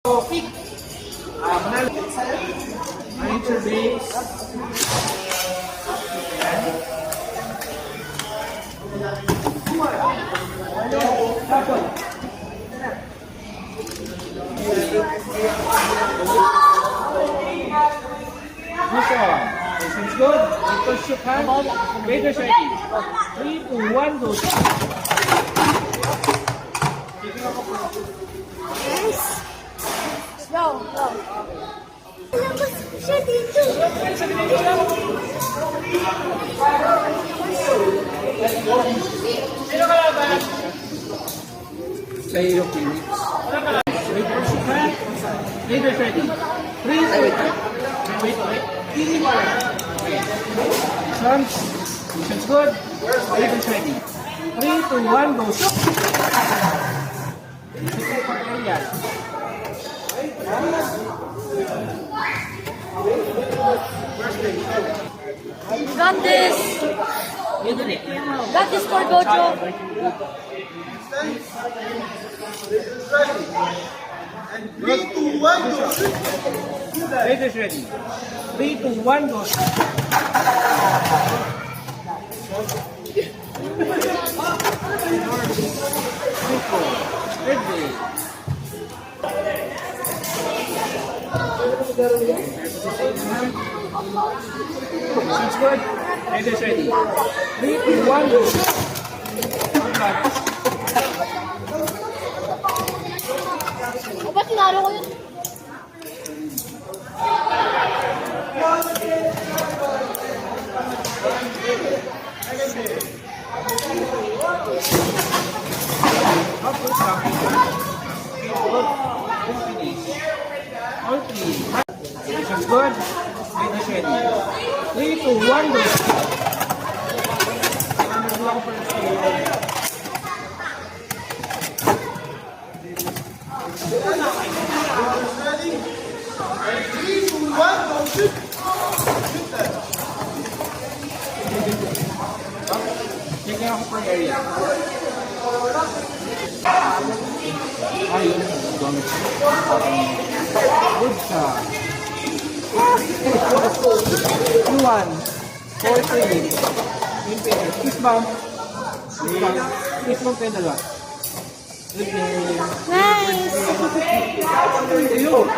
So, pick. Manalo. Monitor base. Sounds good. Ito shook hand. Raiders ready. 3, 2, 1, go. Yes. Go, go. Siya dito. Sino kalaban? Sa iyo, Phoenix. Wait for shook hand. Raiders ready. 3, 2, wait. Sounds good. Raiders ready. 3, 2, 1, go. Shook. Got this. Got this for Gojo. Raiders ready. 3, 2, 1, go. Ready. Sounds good. Raiders ready. 3, 2, 1, go. O ba tinalo ko yun? Sounds good. Raiders ready. 3, 2, 1, go. Check na ako per area. Ayun. Good shot. 2-1. 4-3. Kiss bump. Kiss bump kayo dalawa. Good game. Nice. Ayun.